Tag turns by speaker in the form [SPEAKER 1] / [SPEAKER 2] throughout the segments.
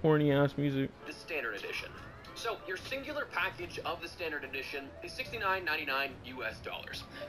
[SPEAKER 1] corny ass music.
[SPEAKER 2] The Standard Edition. So, your singular package of the Standard Edition is $69.99 US.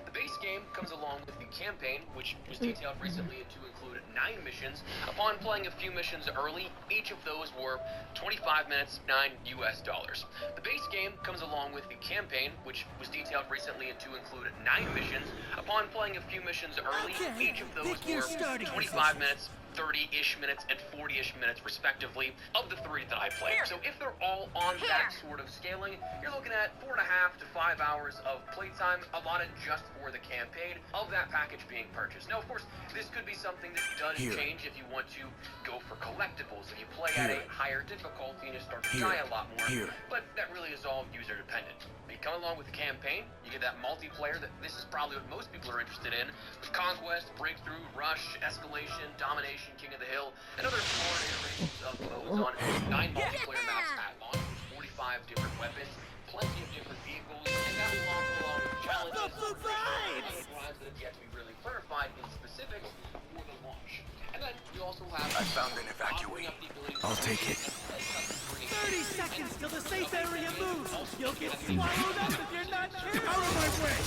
[SPEAKER 2] The base game comes along with the campaign, which was detailed recently to include 9 missions. Upon playing a few missions early, each of those were 25 minutes, $9 US. The base game comes along with the campaign, which was detailed recently to include 9 missions. Upon playing a few missions early, each of those were 25 minutes, 30-ish minutes and 40-ish minutes respectively of the 3 that I played. So if they're all on that sort of scaling, you're looking at 4.5 to 5 hours of playtime allotted just for the campaign of that package being purchased. Now, of course, this could be something that does change if you want to go for collectibles. If you play at a higher difficulty and you start to die a lot more, but that really is all user dependent. But you come along with the campaign, you get that multiplayer that this is probably what most people are interested in, with Conquest, Breakthrough, Rush, Escalation, Domination, King of the Hill, and other smaller iterations of modes on 9 multiplayer maps at launch, 45 different weapons, plenty of different vehicles, and that along with challenges and drives that have yet to be really clarified in specifics for the launch. And then you also have...
[SPEAKER 3] I found an evacuee. I'll take it.
[SPEAKER 4] 30 seconds till the safe area moves! You'll get swallowed up if you're not careful! Out of my way!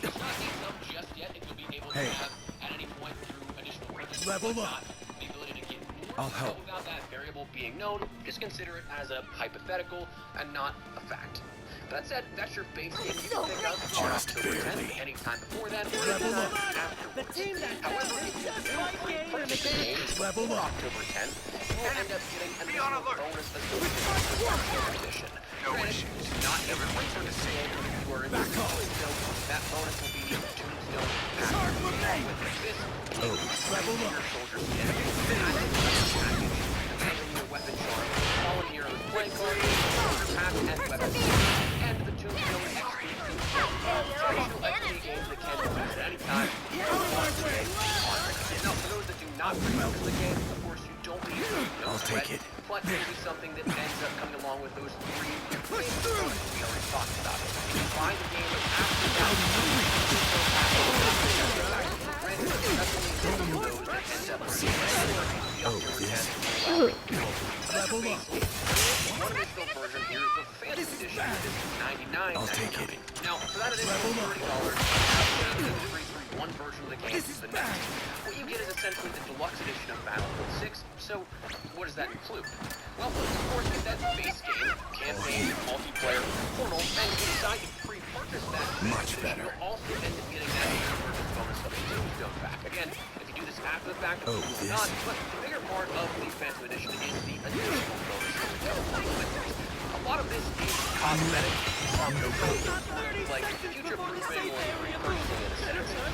[SPEAKER 2] It's not detailed just yet if you'll be able to have at any point through additional purchases.
[SPEAKER 3] Level up.
[SPEAKER 2] The ability to get more.
[SPEAKER 3] I'll help.
[SPEAKER 2] But without that variable being known, just consider it as a hypothetical and not a fact. That said, that's your base game you can pick up on October 10th, anytime before then, or anytime afterwards. However, if you do purchase the game before October 10th, you'll end up getting an additional bonus associated with the October edition. Granted, it's not every for the same if you are in the Tombstone, that bonus will be Tombstone package. With this, level up your soldier skin, having your weapon charm, fallen heroes playing card, soldier pack, and weapon and the Tombstone XP traditional XP games that can be used at any time. Now, for those that do not pre-purchase the game, of course, you don't need to.
[SPEAKER 3] I'll take it.
[SPEAKER 2] But it will be something that ends up coming along with those 3 games we already talked about. If you buy the game after that, version here is the Phantom Edition. This is $99.
[SPEAKER 3] I'll take it.
[SPEAKER 2] Now, for that additional $30, one version of the game is the next. What you get is essentially the deluxe edition of Battlefield 6. So, what does that include? Well, of course, with that base game, campaign, multiplayer, portal, and you decide to pre-purchase that
[SPEAKER 3] much better.
[SPEAKER 2] You'll also end up getting that purchase bonus of the Tombstone pack. Again, if you do this after the fact, you will not. But the bigger part of the Phantom Edition is the additional bonus of the Tombstone. A lot of this is cosmetic, like future-proofing or repurposing in a sense. For the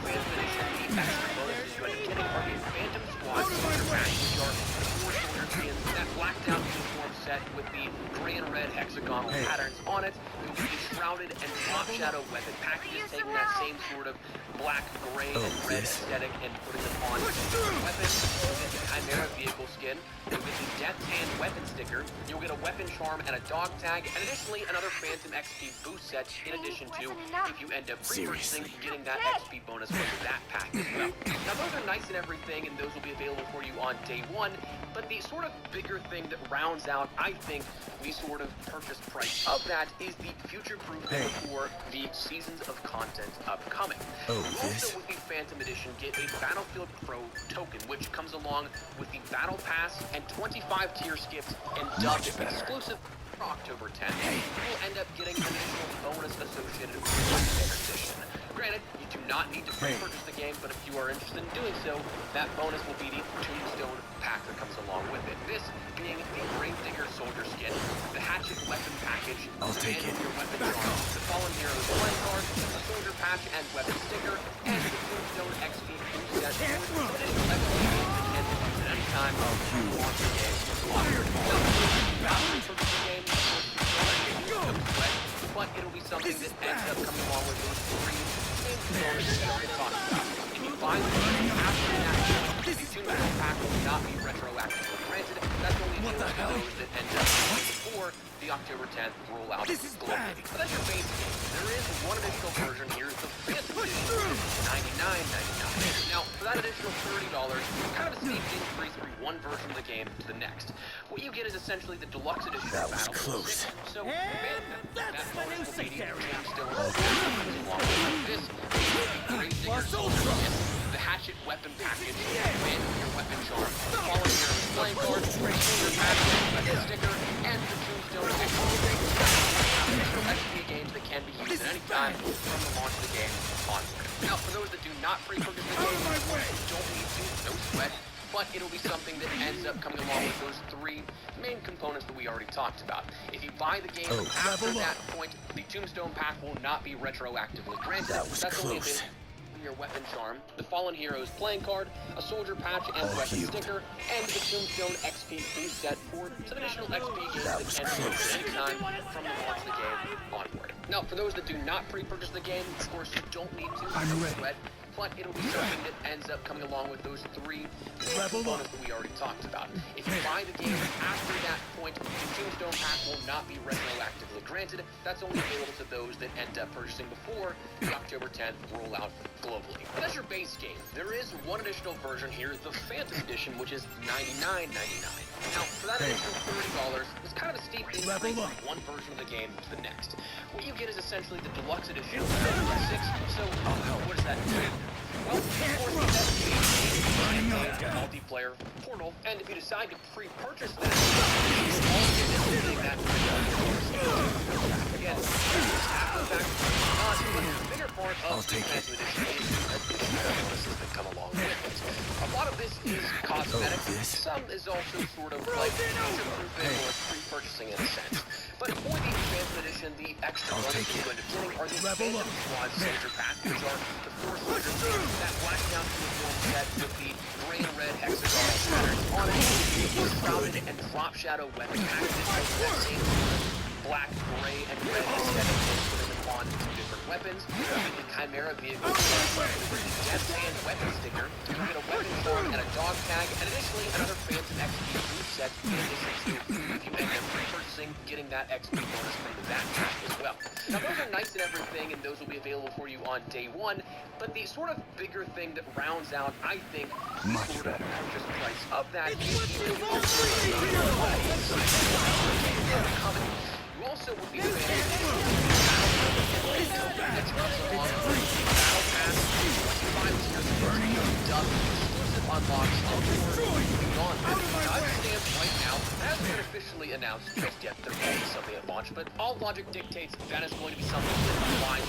[SPEAKER 2] Phantom Edition, the extra bonuses you end up getting are the Phantom Squad soldier packs, which are 4 soldier skins, that blacked-out uniform set with the gray and red hexagonal patterns on it. There will be the shrouded and drop shadow weapon packages, taking that same sort of black, gray, and red aesthetic and putting them on weapons. You'll get the Chimera vehicle skin. You'll get the Death Hand weapon sticker. You'll get a weapon charm and a dog tag, and additionally another Phantom XP boost set in addition to, if you end up pre-purchasing, getting that XP bonus from that pack as well. Now those are nice and everything, and those will be available for you on day 1, but the sort of bigger thing that rounds out, I think, the sort of purchase price of that is the future-proofing for the seasons of content upcoming. Also with the Phantom Edition, get a Battlefield Pro token, which comes along with the Battle Pass and 25 tier skips and dubs exclusive for October 10th. You'll end up getting an additional bonus associated with the Standard Edition. Granted, you do not need to pre-purchase the game, but if you are interested in doing so, that bonus will be the Tombstone pack that comes along with it. This being the Gravedigger soldier skin, the Hatchet weapon package, your weapon charm, the Fallen Heroes playing card, the soldier patch and weapon sticker, and the Tombstone XP boost set. Additional weapon games that can be used at any time of launch the game. But it'll be something that ends up coming along with those 3 games bonuses that we talked about. If you buy the game after that, the Tombstone pack will not be retroactively granted. That's only for those that end up before before the October 10th rollout globally. But that's your base game. There is one additional version here, the Phantom Edition, $99.99. Now, for that additional $30, kind of a steep increase from one version of the game to the next. What you get is essentially the deluxe edition of Battlefield 6. So,
[SPEAKER 4] that's my new safe area.
[SPEAKER 2] This great the hatchet weapon package, and your weapon charm, following your playing card, your package, weapon sticker, and the Tombstone additional XP games that can be used at any time from the launch of the game onward. Now, for those that do not pre-purchase the game, you don't need to, no sweat, but it'll be something that ends up coming along with those three main components that we already talked about. If you buy the game after that point, the Tombstone pack will not be retroactively granted. That's only available your weapon charm, the Fallen Heroes playing card, a soldier patch and weapon sticker, and the Tombstone XP boost set for some additional XP games that can be used at any time from the launch of the game onward. Now, for those that do not pre-purchase the game, of course, you don't need to sweat, but it'll be something that ends up coming along with those three components that we already talked about. If you buy the game after that point, the Tombstone pack will not be retroactively granted. That's only available to those that end up purchasing before the October 10th rollout globally. But that's your base game. There is one additional version here, the Phantom Edition, which is $99.99. Now, for that additional $30, it's kind of a steep increase from one version of the game to the next. What you get is essentially the deluxe edition of Battlefield 6. So, what does that do? Well, of course, the multiplayer portal, and if you decide to pre-purchase that, again, after the fact, the bigger part of the Phantom Edition is the bonuses that come along with it. A lot of this is cosmetic. Some is also sort of like future-proofing or pre-purchasing in a sense. But for the Phantom Edition, the extra bonuses you end up getting are the Phantom Squad Soldier Pack, which are the 4 soldiers that black down to the film set with the gray and red hexagonal patterns on it, the shrouded and drop shadow weapon packages with that same black, gray, and red aesthetic putting them on 2 different weapons. You get the Chimera vehicle with the Death Hand weapon sticker. You get a weapon form and a dog tag, and additionally another Phantom XP boot set in addition to, if you end up purchasing, getting that XP bonus from that pack as well. Now those are nice and everything, and those will be available for you on day one, but the sort of bigger thing that rounds out, I think, the sort of purchase price of that is the you also would be able to exclusive unlocks beyond timestamps right now. It hasn't been officially announced just yet. There will be something at launch, but all logic dictates that is going to be something that applies to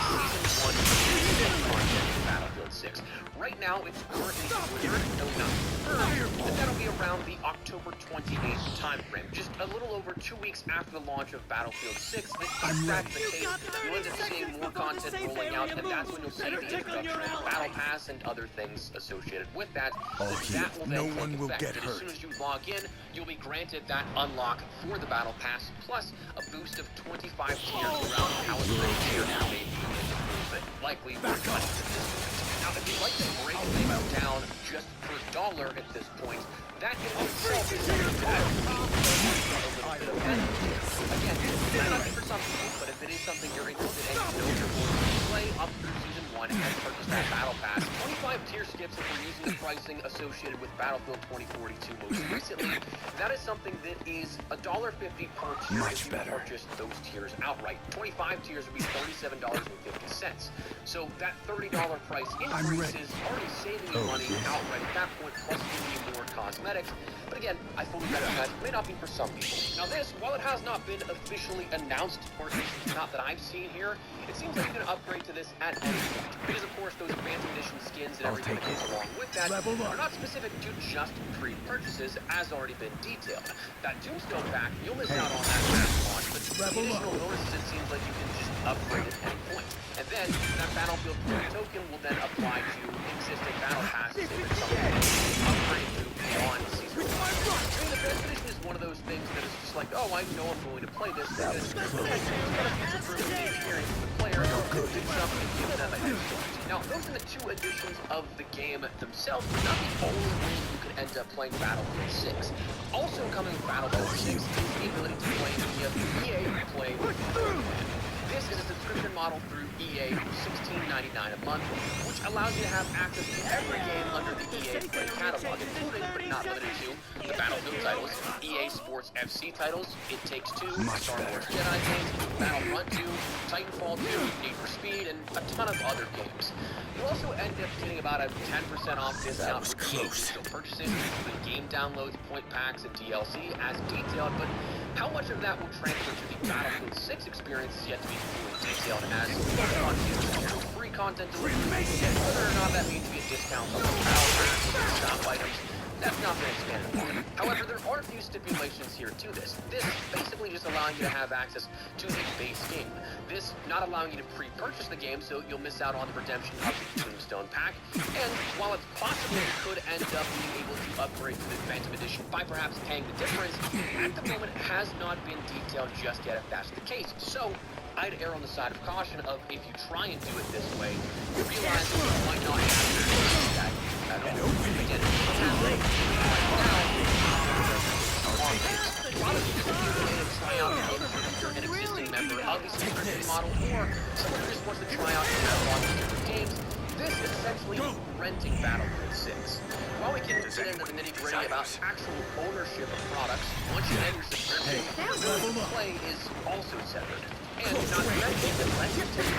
[SPEAKER 2] Season 1 content in Battlefield 6. Right now, it's currently cleared, no not confirmed, but that'll be around the October 28th timeframe, just a little over 2 weeks after the launch of Battlefield 6. If that's the case, you'll end up seeing more content rolling out, and that's when you'll see the introduction of the Battle Pass and other things associated with that. That will then take effect. And as soon as you log in, you'll be granted that unlock for the Battle Pass, plus a boost of 25 tiers around how it's tier now, maybe but likely we're done at this point. Now, if you'd like to break things down just per dollar at this point, that in itself is something that again, it's nothing for some people, but if it is something you're interested in, you know you're going to play up through Season 1 and purchase that Battle Pass. 25 tier skips if we're using the pricing associated with Battlefield 2042 most recently. That is something that is $1.50 per tier if you purchase those tiers outright. 25 tiers would be $37.50. So that $30 price increase is already saving you money outright at that point, plus giving you more cosmetics. But again, I fully recognize it may not be for some people. Now this, while it has not been officially announced, or at least not that I've seen here, it seems like you can upgrade to this at any point. Because of course those Phantom Edition skins and everything that goes along with that are not specific to just pre-purchases, as already been detailed. That Tombstone pack, you'll miss out on that last launch, but the additional bonuses, it seems like you can just upgrade at any point. And then that Battlefield token will then apply to existing Battle Passes if it's something that you can upgrade to beyond Season 1. I mean, the Phantom Edition is one of those things that is just like, oh, I know I'm going to play this because it's got a future-proof experience for the player. It's something to give them a head start. Now, those are the 2 editions of the game themselves, but not the only way you can end up playing Battlefield 6. Also coming with Battlefield 6 is the ability to play EA for $16.99 a month, which allows you to have access to every game under the EA Play catalog, including but not limited to the Battlefield titles, EA Sports FC titles, It Takes Two, Star Wars Jedi games, Battlefront 2, Titanfall 2, Need for Speed, and a ton of other games. You also end up getting about a 10% off discount for EA digital purchases, including game downloads, point packs, and DLC as detailed, but how much of that will transfer to the Battlefield 6 experience is yet to be fully detailed as free content delivery, whether or not that means via discounts on battle packs or shop items. That's not been expanded upon. However, there are a few stipulations here to this. This basically just allowing you to have access to the base game. This not allowing you to pre-purchase the game, so you'll miss out on the redemption of the Tombstone pack. And while it's possible you could end up being able to upgrade to the Phantom Edition by perhaps paying the difference, at the moment it has not been detailed just yet if that's the case. So I'd err on the side of caution of if you try and do it this way, you realize that you might not have that at all. Again, it's happening right now. A lot of people can try out the game if you're an existing member of the subscription model, or someone who just wants to try out and have lots of different games. This is essentially renting Battlefield 6. While we can get into the nitty-gritty about actual ownership of products, once you end your subscription, your ability to play is also severed. And not to mention that unless you take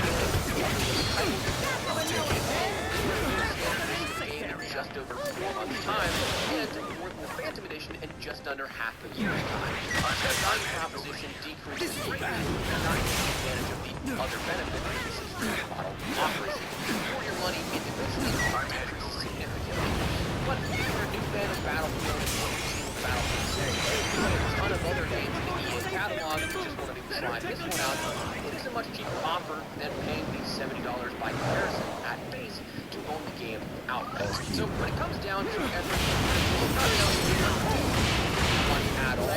[SPEAKER 2] just over 4 months' time, and more than the Phantom Edition in just under half a year's time. The value proposition decreases greatly, not taking advantage of the other benefits that the subscription model offers you. For your money individually, decreases significantly. But if you're a new fan of Battlefield and what you've seen with Battlefield 6, there's a ton of other games in the EA catalog, and you just want to try this one out, it is a much cheaper offer than paying the $70 by comparison at base to own the game outright. So when it comes down to everything, it's not one at all.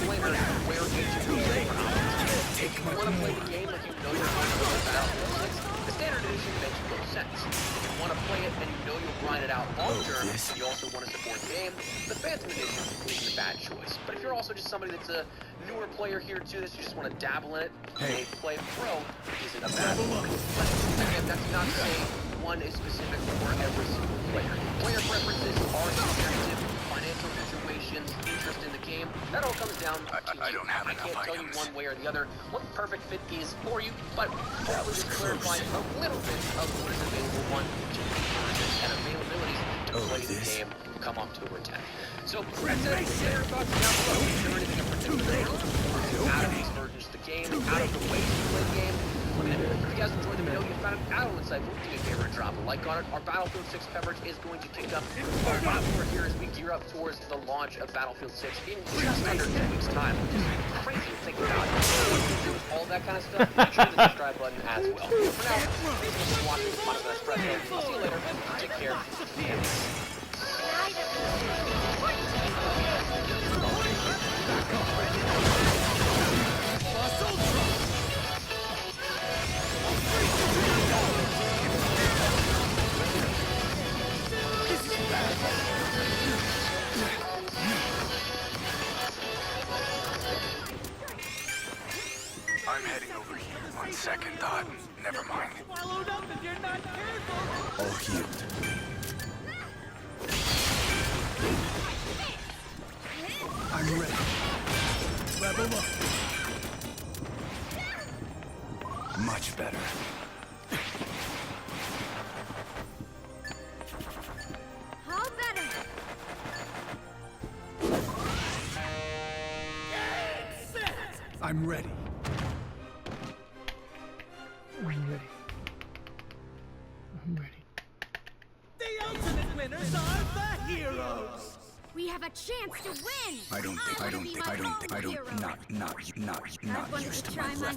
[SPEAKER 2] Disclaimer where each of these different options. If you want to play the game like you know you're going to play Battlefield 6, the standard edition makes no sense. If you want to play it and you know you'll grind it out long term, and you also want to support the game, the Phantom Edition isn't a bad choice. But if you're also just somebody that's a newer player here to this, you just want to dabble in it, hey, Play Pro isn't a bad one. But again, that's not to say one is specific for every single player. Player preferences are subjective, financial situations, interest in the game, that all comes down to you. I can't tell you one way or the other what the perfect fit is for you, but hopefully this clarifies a little bit of what is available on each of these versions and availabilities to play the game come October 10th. So, that's it. Share your thoughts down below. Is there anything in particular out of these versions of the game, out of the ways you play the game? And if you guys enjoyed the video, you found it out on the site, do me a favor and drop a like on it. Our Battlefield 6 coverage is going to kick up a lot more here as we gear up towards the launch of Battlefield 6 in just under 2 weeks' time, which is crazy to think about. All that kind of stuff, make sure to hit the subscribe button as well. For now, thanks for watching the Monica Espresso. We'll see you later. Take care.
[SPEAKER 3] I'm heading over here on second thought. Never mind.
[SPEAKER 4] Swallowed up if you're not careful.
[SPEAKER 3] All healed. I'm ready.
[SPEAKER 4] Level up.
[SPEAKER 3] Much better.
[SPEAKER 1] All better.
[SPEAKER 3] I'm ready.
[SPEAKER 4] I'm ready. The ultimate winners are the heroes.
[SPEAKER 1] We have a chance to win.
[SPEAKER 3] I don't
[SPEAKER 1] not
[SPEAKER 3] used to
[SPEAKER 1] try
[SPEAKER 3] play.